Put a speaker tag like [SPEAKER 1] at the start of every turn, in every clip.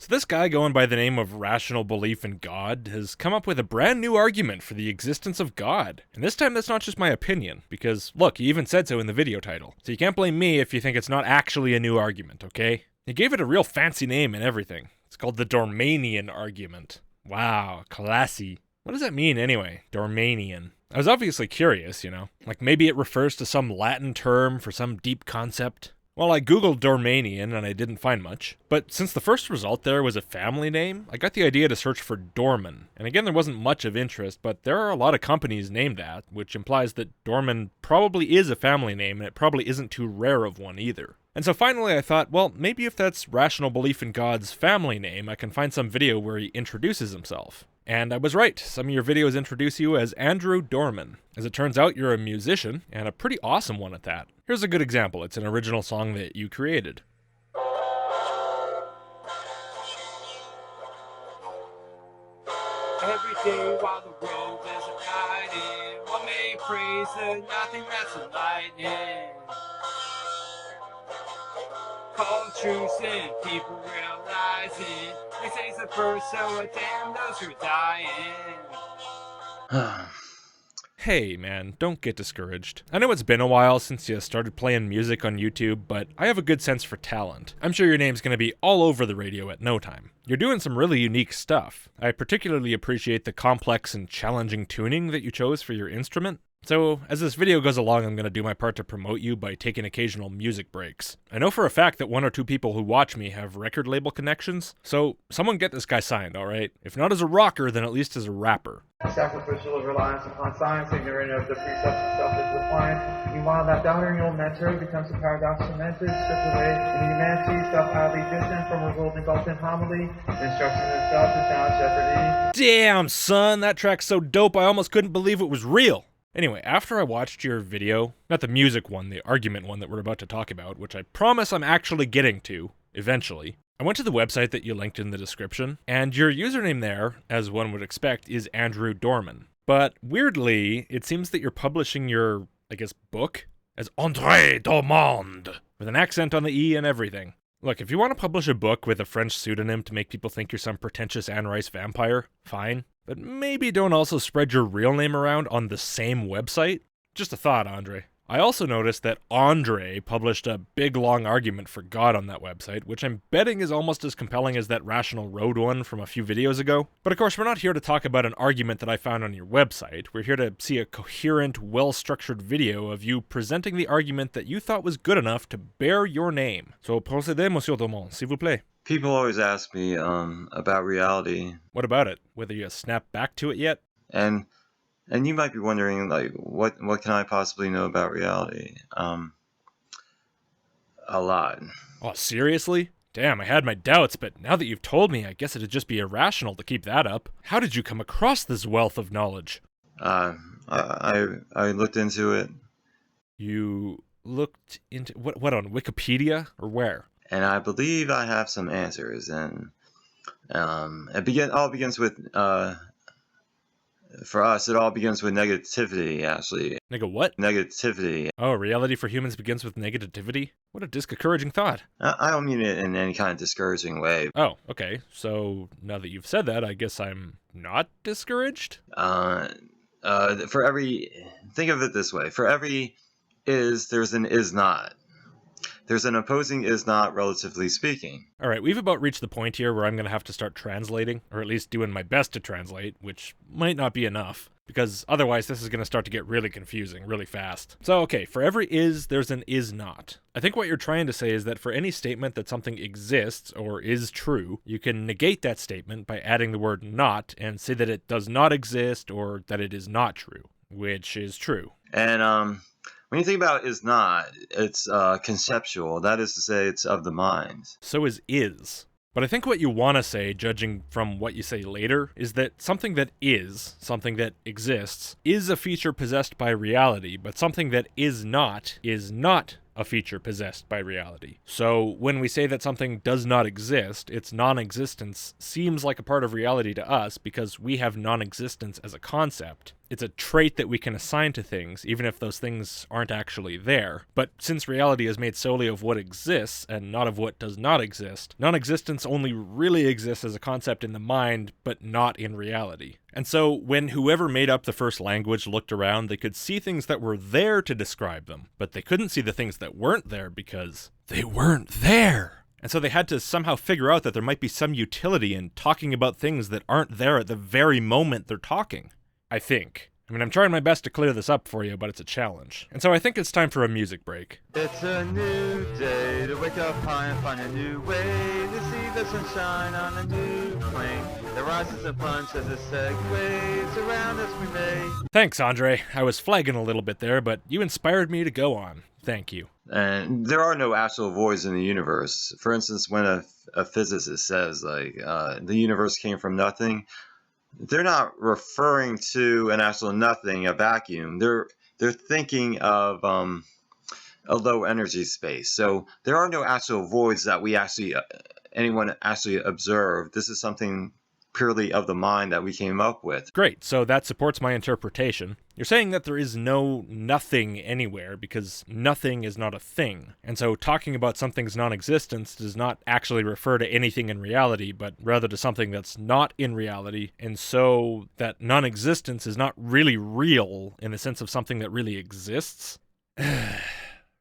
[SPEAKER 1] So this guy going by the name of Rational Belief in God has come up with a brand new argument for the existence of God. And this time that's not just my opinion, because look, he even said so in the video title. So you can't blame me if you think it's not actually a new argument, okay? He gave it a real fancy name and everything. It's called the Dormanian argument. Wow, classy. What does that mean anyway, Dormanian? I was obviously curious, like maybe it refers to some Latin term for some deep concept. Well, I googled Dormanian and I didn't find much, but since the first result there was a family name, I got the idea to search for Dorman. And again, there wasn't much of interest, but there are a lot of companies named that, which implies that Dorman probably is a family name and it probably isn't too rare of one either. And so finally I thought, well, maybe if that's Rational Belief in God's family name, I can find some video where he introduces himself. And I was right, some of your videos introduce you as Andrew Dorman. As it turns out, you're a musician, and a pretty awesome one at that. Here's a good example, it's an original song that you created.
[SPEAKER 2] Every day while the world is hiding, one may praise the nothing that's enlightening. Call truth and people realizing they say it's the first, so damn those who are dying.
[SPEAKER 1] Hey man, don't get discouraged. I know it's been a while since you started playing music on YouTube, but I have a good sense for talent. I'm sure your name's gonna be all over the radio at no time. You're doing some really unique stuff. I particularly appreciate the complex and challenging tuning that you chose for your instrument. So, as this video goes along, I'm going to do my part to promote you by taking occasional music breaks. I know for a fact that 1 or 2 people who watch me have record label connections, so someone get this guy signed, alright? If not as a rocker, then at least as a rapper.
[SPEAKER 3] Sacrificial reliance upon science, ignorant of the precepts of self-defiance. Meanwhile, that doubting old mentor becomes a paradox cemented, stripped away in humanity, self-highly distant from a world engulfed in homily, instruction itself is now in jeopardy.
[SPEAKER 1] Damn, son, that track's so dope I almost couldn't believe it was real. Anyway, after I watched your video, not the music one, the argument one that we're about to talk about, which I promise I'm actually getting to, eventually, I went to the website that you linked in the description, and your username there, as one would expect, is Andrew Dorman. But weirdly, it seems that you're publishing your, book as André Dormand, with an accent on the E and everything. Look, if you want to publish a book with a French pseudonym to make people think you're some pretentious Anne Rice vampire, fine. But maybe don't also spread your real name around on the same website? Just a thought, Andre. I also noticed that Andre published a big long argument for God on that website, which I'm betting is almost as compelling as that Rational Road one from a few videos ago. But of course, we're not here to talk about an argument that I found on your website. We're here to see a coherent, well-structured video of you presenting the argument that you thought was good enough to bear your name. So procédez, Monsieur Dormand, s'il vous plaît.
[SPEAKER 4] People always ask me about reality.
[SPEAKER 1] What about it? Whether you snapped back to it yet?
[SPEAKER 4] And you might be wondering, what can I possibly know about reality? A lot.
[SPEAKER 1] Oh, seriously? Damn, I had my doubts, but now that you've told me, I guess it'd just be irrational to keep that up. How did you come across this wealth of knowledge?
[SPEAKER 4] I looked into it.
[SPEAKER 1] You looked into... What on Wikipedia? Or where?
[SPEAKER 4] And I believe I have some answers, and it all begins with, for us, it all begins with negativity, actually.
[SPEAKER 1] What?
[SPEAKER 4] Negativity.
[SPEAKER 1] Oh, reality for humans begins with negativity? What a discouraging thought.
[SPEAKER 4] I don't mean it in any kind of discouraging way.
[SPEAKER 1] Oh, okay. So, now that you've said that, I guess I'm not discouraged?
[SPEAKER 4] Think of it this way. For every is, there's an is not. There's an opposing is not, relatively speaking.
[SPEAKER 1] Alright, we've about reached the point here where I'm going to have to start translating, or at least doing my best to translate, which might not be enough, because otherwise this is going to start to get really confusing really fast. So, okay, for every is, there's an is not. I think what you're trying to say is that for any statement that something exists or is true, you can negate that statement by adding the word not and say that it does not exist or that it is not true, which is true.
[SPEAKER 4] And, when you think about is not, it's conceptual. That is to say, it's of the mind.
[SPEAKER 1] So is. But I think what you want to say, judging from what you say later, is that something that exists, is a feature possessed by reality, but something that is not a feature possessed by reality. So when we say that something does not exist, its non-existence seems like a part of reality to us because we have non-existence as a concept. It's a trait that we can assign to things, even if those things aren't actually there. But since reality is made solely of what exists, and not of what does not exist, non-existence only really exists as a concept in the mind, but not in reality. And so, when whoever made up the first language looked around, they could see things that were there to describe them, but they couldn't see the things that weren't there because they weren't there. And so they had to somehow figure out that there might be some utility in talking about things that aren't there at the very moment they're talking. I think. I mean, I'm trying my best to clear this up for you, but it's a challenge. And so I think it's time for a music break.
[SPEAKER 5] It's a new day to wake up high and find a new way to see the sunshine on a new plane. The rises and plunges as the segways around us we may.
[SPEAKER 1] Thanks, Andre. I was flagging a little bit there, but you inspired me to go on. Thank you.
[SPEAKER 4] And there are no actual voids in the universe. For instance, when a physicist says, like, the universe came from nothing, they're not referring to an actual nothing, a vacuum. They're thinking of a low energy space. So there are no actual voids that we actually anyone actually observed. This is something purely of the mind that we came up with.
[SPEAKER 1] Great, so that supports my interpretation. You're saying that there is no nothing anywhere because nothing is not a thing. And so talking about something's non-existence does not actually refer to anything in reality, but rather to something that's not in reality. And so that non-existence is not really real in the sense of something that really exists.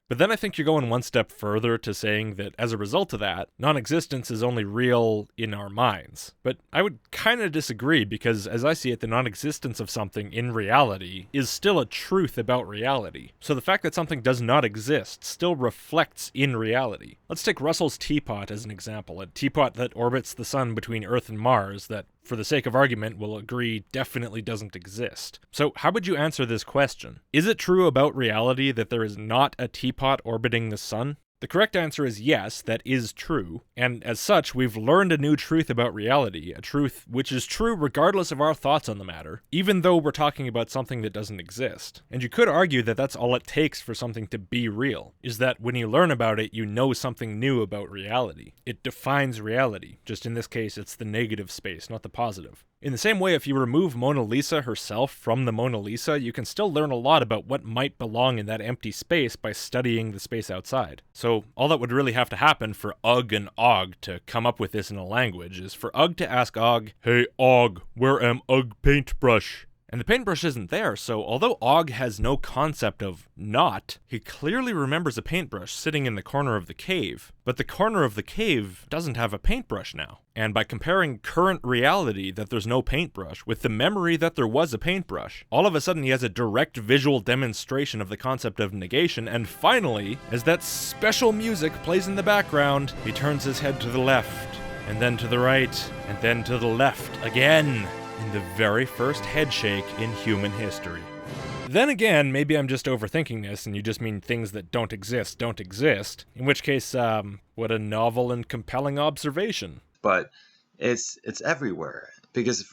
[SPEAKER 1] But then I think you're going one step further to saying that as a result of that, non-existence is only real in our minds. But I would kind of disagree because as I see it, the non-existence of something in reality is still a truth about reality. So the fact that something does not exist still reflects in reality. Let's take Russell's teapot as an example, a teapot that orbits the sun between Earth and Mars that, for the sake of argument, we'll agree definitely doesn't exist. So how would you answer this question? Is it true about reality that there is not a teapot orbiting the sun? The correct answer is yes, that is true, and as such, we've learned a new truth about reality, a truth which is true regardless of our thoughts on the matter, even though we're talking about something that doesn't exist. And you could argue that that's all it takes for something to be real, is that when you learn about it, you know something new about reality. It defines reality, just in this case, it's the negative space, not the positive. In the same way, if you remove Mona Lisa herself from the Mona Lisa, you can still learn a lot about what might belong in that empty space by studying the space outside. So all that would really have to happen for Ugg and Og to come up with this in a language is for Ugg to ask Og, "Hey Og, where am Ugg paintbrush?" And the paintbrush isn't there, so although Og has no concept of not, he clearly remembers a paintbrush sitting in the corner of the cave. But the corner of the cave doesn't have a paintbrush now. And by comparing current reality that there's no paintbrush with the memory that there was a paintbrush, all of a sudden he has a direct visual demonstration of the concept of negation, and finally, as that special music plays in the background, he turns his head to the left, and then to the right, and then to the left again. In the very first headshake in human history. Then again, maybe I'm just overthinking this and you just mean things that don't exist, in which case, what a novel and compelling observation.
[SPEAKER 4] But it's everywhere because,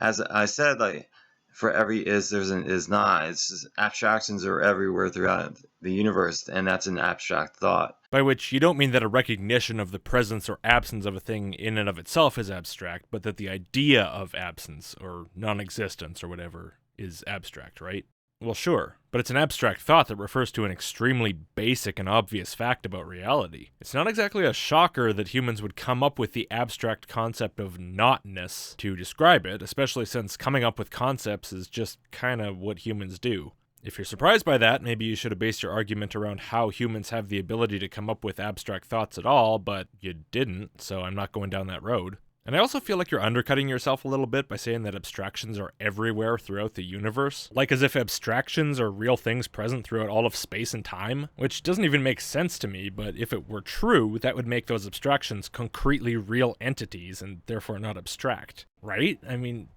[SPEAKER 4] as I said, like for every is there's an is not. It's just abstractions are everywhere throughout the universe, and that's an abstract thought.
[SPEAKER 1] By which you don't mean that a recognition of the presence or absence of a thing in and of itself is abstract, but that the idea of absence or non-existence or whatever is abstract, right? Well, sure, but it's an abstract thought that refers to an extremely basic and obvious fact about reality. It's not exactly a shocker that humans would come up with the abstract concept of notness to describe it, especially since coming up with concepts is just kind of what humans do. If you're surprised by that, maybe you should have based your argument around how humans have the ability to come up with abstract thoughts at all, but you didn't, so I'm not going down that road. And I also feel like you're undercutting yourself a little bit by saying that abstractions are everywhere throughout the universe. Like as if abstractions are real things present throughout all of space and time, which doesn't even make sense to me, but if it were true, that would make those abstractions concretely real entities and therefore not abstract. Right? I mean,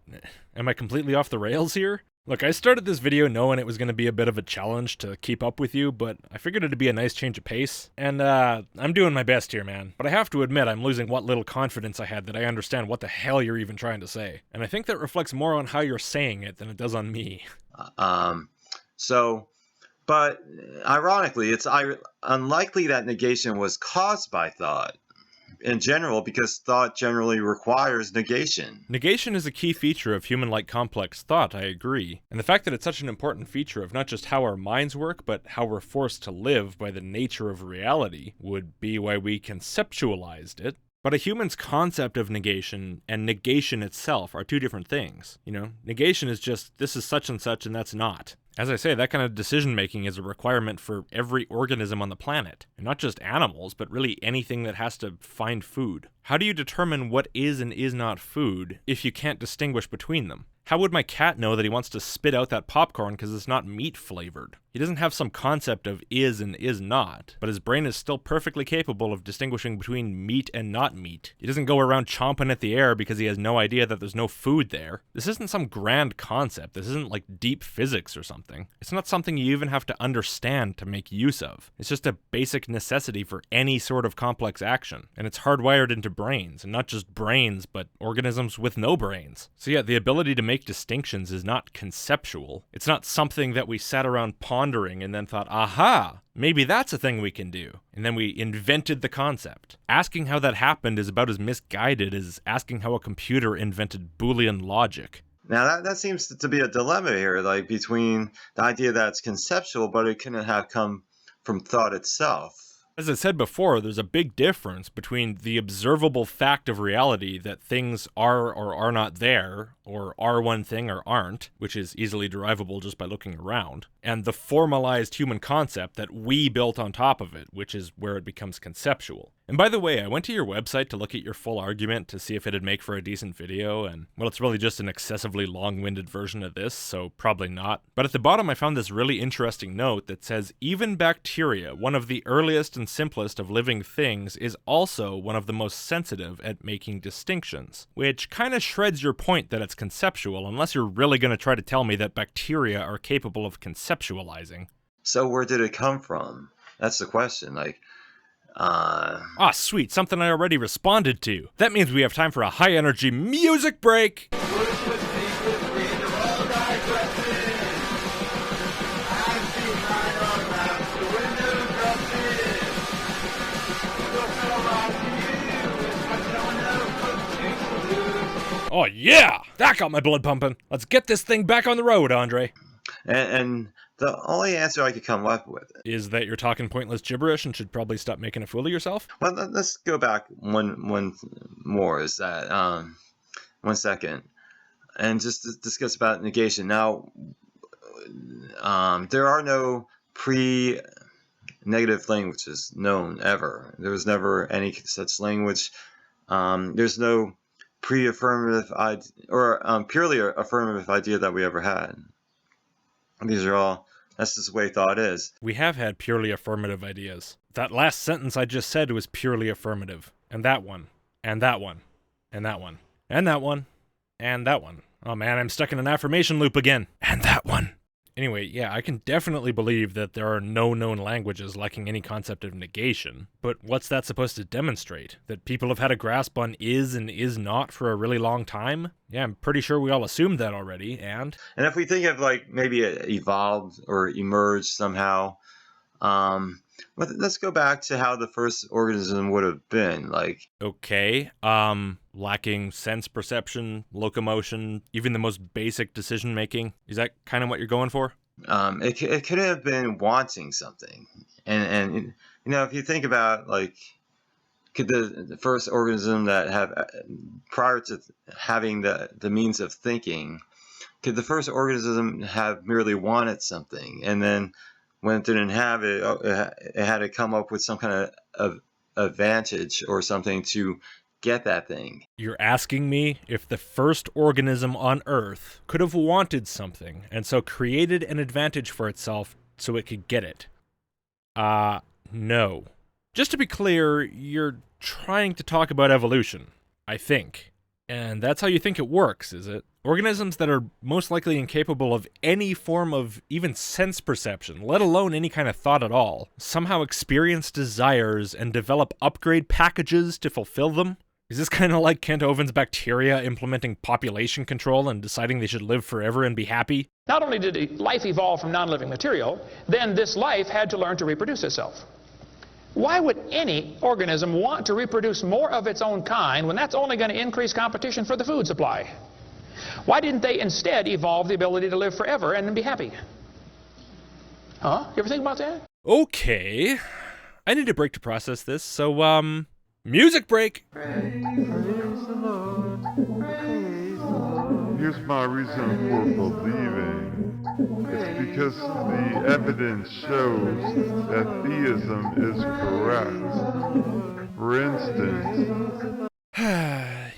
[SPEAKER 1] am I completely off the rails here? Look, I started this video knowing it was going to be a bit of a challenge to keep up with you, but I figured it'd be a nice change of pace. And, I'm doing my best here, man. But I have to admit, I'm losing what little confidence I had that I understand what the hell you're even trying to say. And I think that reflects more on how you're saying it than it does on me.
[SPEAKER 4] But ironically, it's unlikely that negation was caused by thought, in general because thought generally requires negation.
[SPEAKER 1] Negation is a key feature of human-like complex thought, I agree. And the fact that it's such an important feature of not just how our minds work, but how we're forced to live by the nature of reality would be why we conceptualized it. But a human's concept of negation and negation itself are two different things. You know, negation is just, this is such and that's not. As I say, that kind of decision-making is a requirement for every organism on the planet. And not just animals, but really anything that has to find food. How do you determine what is and is not food if you can't distinguish between them? How would my cat know that he wants to spit out that popcorn because it's not meat-flavored? He doesn't have some concept of is and is not, but his brain is still perfectly capable of distinguishing between meat and not meat. He doesn't go around chomping at the air because he has no idea that there's no food there. This isn't some grand concept. This isn't like deep physics or something. It's not something you even have to understand to make use of. It's just a basic necessity for any sort of complex action, and it's hardwired into brains, and not just brains, but organisms with no brains. So yeah, the ability to make distinctions is not conceptual. It's not something that we sat around pondering and then thought, aha, maybe that's a thing we can do. And then we invented the concept. Asking how that happened is about as misguided as asking how a computer invented Boolean logic.
[SPEAKER 4] Now that seems to be a dilemma here, like between the idea that it's conceptual, but it couldn't have come from thought itself.
[SPEAKER 1] As I said before, there's a big difference between the observable fact of reality that things are or are not there, or are one thing or aren't, which is easily derivable just by looking around, and the formalized human concept that we built on top of it, which is where it becomes conceptual. And by the way, I went to your website to look at your full argument to see if it'd make for a decent video, and, well, it's really just an excessively long-winded version of this, so probably not. But at the bottom I found this really interesting note that says, even bacteria, one of the earliest and simplest of living things, is also one of the most sensitive at making distinctions. Which kind of shreds your point that it's conceptual, unless you're really going to try to tell me that bacteria are capable of conceptualizing.
[SPEAKER 4] So where did it come from? That's the question,
[SPEAKER 1] Sweet, something I already responded to. That means we have time for a high-energy music break! Oh yeah! That got my blood pumping. Let's get this thing back on the road, Andre.
[SPEAKER 4] And the only answer I could come up with
[SPEAKER 1] is that you're talking pointless gibberish and should probably stop making a fool of yourself.
[SPEAKER 4] Well, let's go back one more. Is that 1 second, and just to discuss about negation. Now, there are no pre-negative languages known ever. There was never any such language. There's no pre-affirmative or purely affirmative idea that we ever had. These are all, that's just the way thought is.
[SPEAKER 1] We have had purely affirmative ideas. That last sentence I just said was purely affirmative. And that one. And that one. And that one. And that one. And that one. Oh man, I'm stuck in an affirmation loop again. And that one. Anyway, yeah, I can definitely believe that there are no known languages lacking any concept of negation, but what's that supposed to demonstrate? That people have had a grasp on is and is not for a really long time? Yeah, I'm pretty sure we all assumed that already, and
[SPEAKER 4] if we think of, like, maybe it evolved or emerged somehow, let's go back to how the first organism would have been, like...
[SPEAKER 1] Okay, lacking sense perception, locomotion, even the most basic decision-making. Is that kind of what you're going for?
[SPEAKER 4] It could have been wanting something. And you know, if you think about, like, could the first organism that have, prior to having the means of thinking, could the first organism have merely wanted something, and then when it didn't have it, it had to come up with some kind of advantage or something to get that thing?
[SPEAKER 1] You're asking me if the first organism on Earth could have wanted something, and so created an advantage for itself so it could get it. No. Just to be clear, you're trying to talk about evolution, I think. And that's how you think it works, is it? Organisms that are most likely incapable of any form of even sense perception, let alone any kind of thought at all, somehow experience desires and develop upgrade packages to fulfill them? Is this kind of like Kent Owen's bacteria implementing population control and deciding they should live forever and be happy?
[SPEAKER 6] Not only did life evolve from non-living material, then this life had to learn to reproduce itself. Why would any organism want to reproduce more of its own kind when that's only going to increase competition for the food supply? Why didn't they instead evolve the ability to live forever and then be happy? Huh? You ever think about that?
[SPEAKER 1] Okay. I need a break to process this, so, music break!
[SPEAKER 5] Praise the Lord. Praise the Lord.
[SPEAKER 7] Here's my reason for believing. It's because the evidence shows that theism is correct. For instance,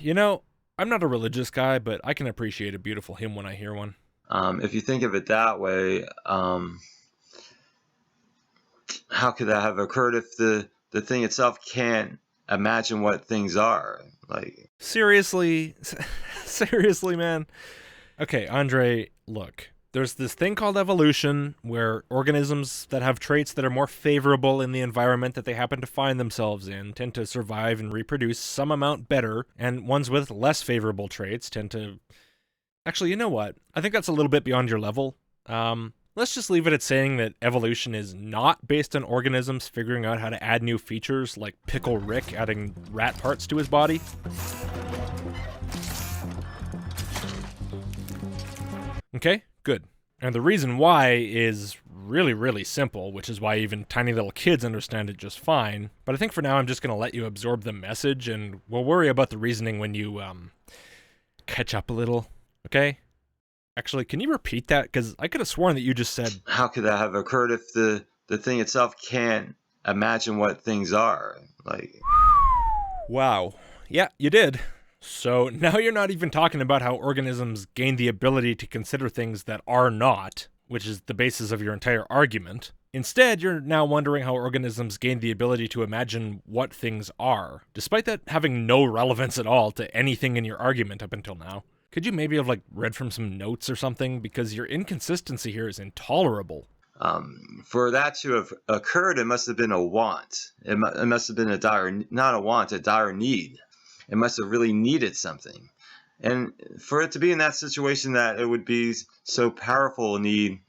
[SPEAKER 1] You know, I'm not a religious guy, but I can appreciate a beautiful hymn when I hear one.
[SPEAKER 4] If you think of it that way, how could that have occurred if the thing itself can't imagine what things are? Like,
[SPEAKER 1] Seriously? Seriously, man? Okay, Andre, look. There's this thing called evolution, where organisms that have traits that are more favorable in the environment that they happen to find themselves in tend to survive and reproduce some amount better, and ones with less favorable traits tend to... Actually, you know what? I think that's a little bit beyond your level. Let's just leave it at saying that evolution is not based on organisms figuring out how to add new features, like Pickle Rick adding rat parts to his body. Okay, good. And the reason why is really, really simple, which is why even tiny little kids understand it just fine. But I think for now I'm just going to let you absorb the message, and we'll worry about the reasoning when you, catch up a little, okay? Actually, can you repeat that? Because I could have sworn that you just said...
[SPEAKER 4] how could that have occurred if the thing itself can't imagine what things are? Like...
[SPEAKER 1] Wow. Yeah, you did. So now you're not even talking about how organisms gain the ability to consider things that are not, which is the basis of your entire argument. Instead, you're now wondering how organisms gain the ability to imagine what things are, despite that having no relevance at all to anything in your argument up until now. Could you maybe have, read from some notes or something? Because your inconsistency here is intolerable.
[SPEAKER 4] For that to have occurred, it must have been a want. It must have been a dire, not a want, a dire need. It must have really needed something. And for it to be in that situation that it would be so powerful a need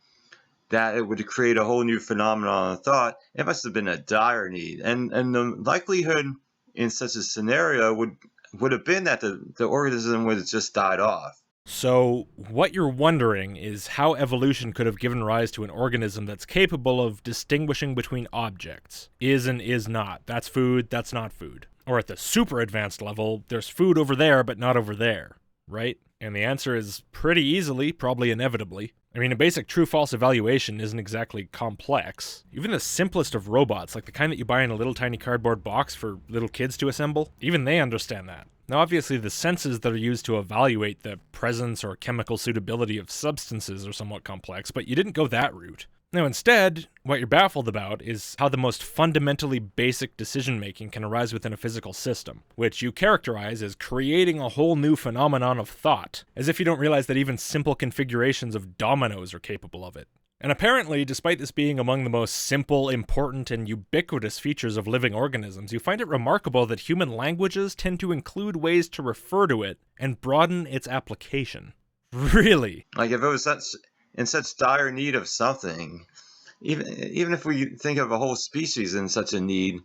[SPEAKER 4] that it would create a whole new phenomenon of thought, it must have been a dire need. And the likelihood in such a scenario would have been that the organism would have just died off.
[SPEAKER 1] So what you're wondering is how evolution could have given rise to an organism that's capable of distinguishing between objects. Is and is not. That's food, that's not food. Or at the super advanced level, there's food over there but not over there, right? And the answer is pretty easily, probably inevitably. I mean, a basic true-false evaluation isn't exactly complex. Even the simplest of robots, like the kind that you buy in a little tiny cardboard box for little kids to assemble, even they understand that. Now, obviously, the senses that are used to evaluate the presence or chemical suitability of substances are somewhat complex, but you didn't go that route. Now, instead, what you're baffled about is how the most fundamentally basic decision-making can arise within a physical system, which you characterize as creating a whole new phenomenon of thought, as if you don't realize that even simple configurations of dominoes are capable of it. And apparently, despite this being among the most simple, important, and ubiquitous features of living organisms, you find it remarkable that human languages tend to include ways to refer to it and broaden its application. Really?
[SPEAKER 4] Like, if it was in such dire need of something, even if we think of a whole species in such a need,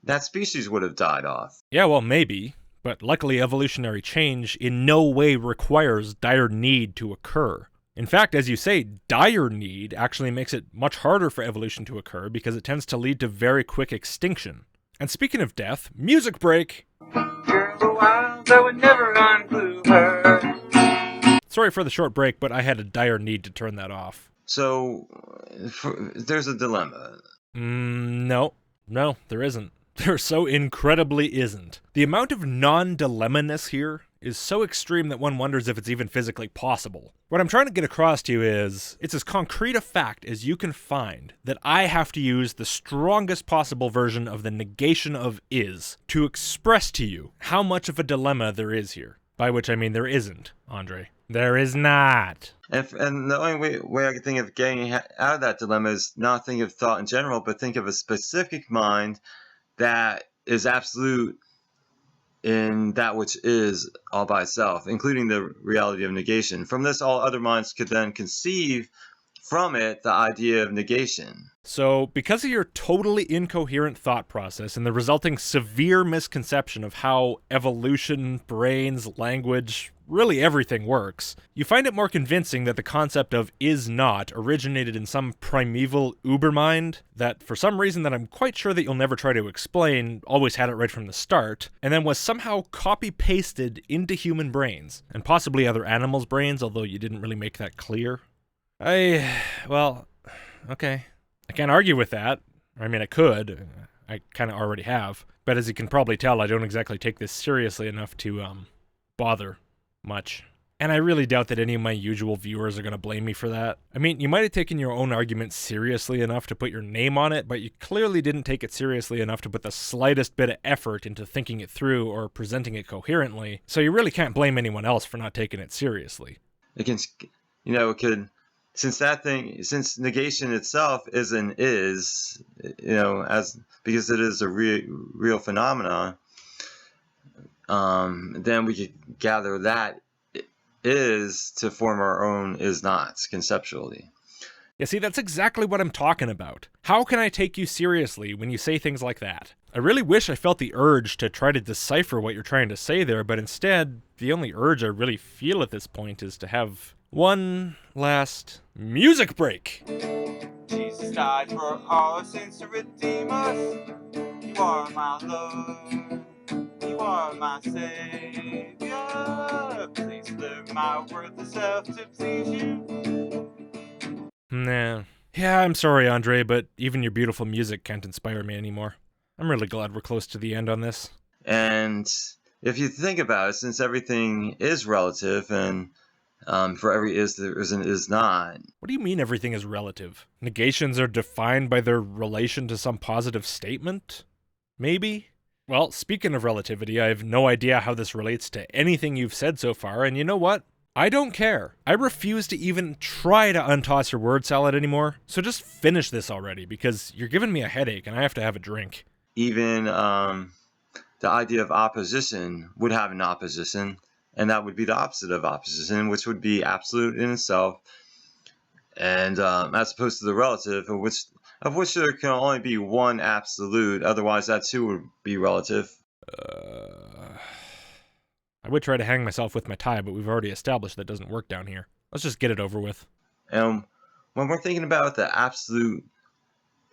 [SPEAKER 4] that species would have died off.
[SPEAKER 1] Yeah, well, maybe. But luckily, evolutionary change in no way requires dire need to occur. In fact, as you say, dire need actually makes it much harder for evolution to occur because it tends to lead to very quick extinction. And speaking of death, music break!
[SPEAKER 2] Girl so wild I would never unglue her.
[SPEAKER 1] Sorry for the short break, but I had a dire need to turn that off.
[SPEAKER 4] So, there's a dilemma.
[SPEAKER 1] No, there isn't. There so incredibly isn't. The amount of non-dilemma-ness here is so extreme that one wonders if it's even physically possible. What I'm trying to get across to you is, it's as concrete a fact as you can find that I have to use the strongest possible version of the negation of is to express to you how much of a dilemma there is here. By which I mean there isn't, Andre. There is not.
[SPEAKER 4] And the only way I can think of getting out of that dilemma is not think of thought in general, but think of a specific mind that is absolute in that which is all by itself, including the reality of negation. From this, all other minds could then conceive from it the idea of negation.
[SPEAKER 1] So, because of your totally incoherent thought process and the resulting severe misconception of how evolution, brains, language, really everything works, you find it more convincing that the concept of is not originated in some primeval ubermind that, for some reason that I'm quite sure that you'll never try to explain, always had it right from the start, and then was somehow copy-pasted into human brains, and possibly other animals' brains, although you didn't really make that clear. Well, okay. I can't argue with that. I mean, I could. I kind of already have. But as you can probably tell, I don't exactly take this seriously enough to, bother much. And I really doubt that any of my usual viewers are going to blame me for that. I mean, you might have taken your own argument seriously enough to put your name on it, but you clearly didn't take it seriously enough to put the slightest bit of effort into thinking it through or presenting it coherently, so you really can't blame anyone else for not taking it seriously.
[SPEAKER 4] It can, it could... Since negation itself is an is, because it is a real phenomenon, then we could gather that is to form our own is nots conceptually.
[SPEAKER 1] Yeah, see, that's exactly what I'm talking about. How can I take you seriously when you say things like that? I really wish I felt the urge to try to decipher what you're trying to say there, but instead, the only urge I really feel at this point is to have one last music break.
[SPEAKER 2] Jesus died for our sins to redeem us. You are my love. You are my savior. Please live my worthless self to please you.
[SPEAKER 1] Nah. Yeah, I'm sorry, Andre, but even your beautiful music can't inspire me anymore. I'm really glad we're close to the end on this.
[SPEAKER 4] And if you think about it, since everything is relative and for every is there is an is not.
[SPEAKER 1] What do you mean everything is relative? Negations are defined by their relation to some positive statement? Maybe? Well, speaking of relativity, I have no idea how this relates to anything you've said so far, and you know what? I don't care. I refuse to even try to untoss your word salad anymore, so just finish this already, because you're giving me a headache and I have to have a drink.
[SPEAKER 4] Even the idea of opposition would have an opposition, and that would be the opposite of opposition, which would be absolute in itself, and as opposed to the relative, of which there can only be one absolute, otherwise that too would be relative.
[SPEAKER 1] I would try to hang myself with my tie, but we've already established that doesn't work down here. Let's just get it over with.
[SPEAKER 4] And when we're thinking about the absolute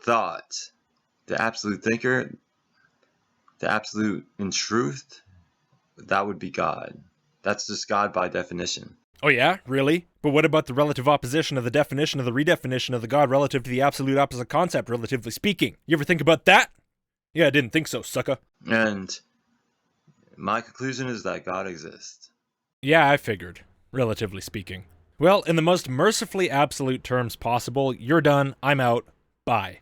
[SPEAKER 4] thought, the absolute thinker, the absolute in truth, that would be God. That's just God by definition.
[SPEAKER 1] Oh yeah? Really? But what about the relative opposition of the definition of the redefinition of the God relative to the absolute opposite concept, relatively speaking? You ever think about that? Yeah, I didn't think so, sucker.
[SPEAKER 4] And my conclusion is that God exists.
[SPEAKER 1] Yeah, I figured, relatively speaking. Well, in the most mercifully absolute terms possible, you're done, I'm out, bye.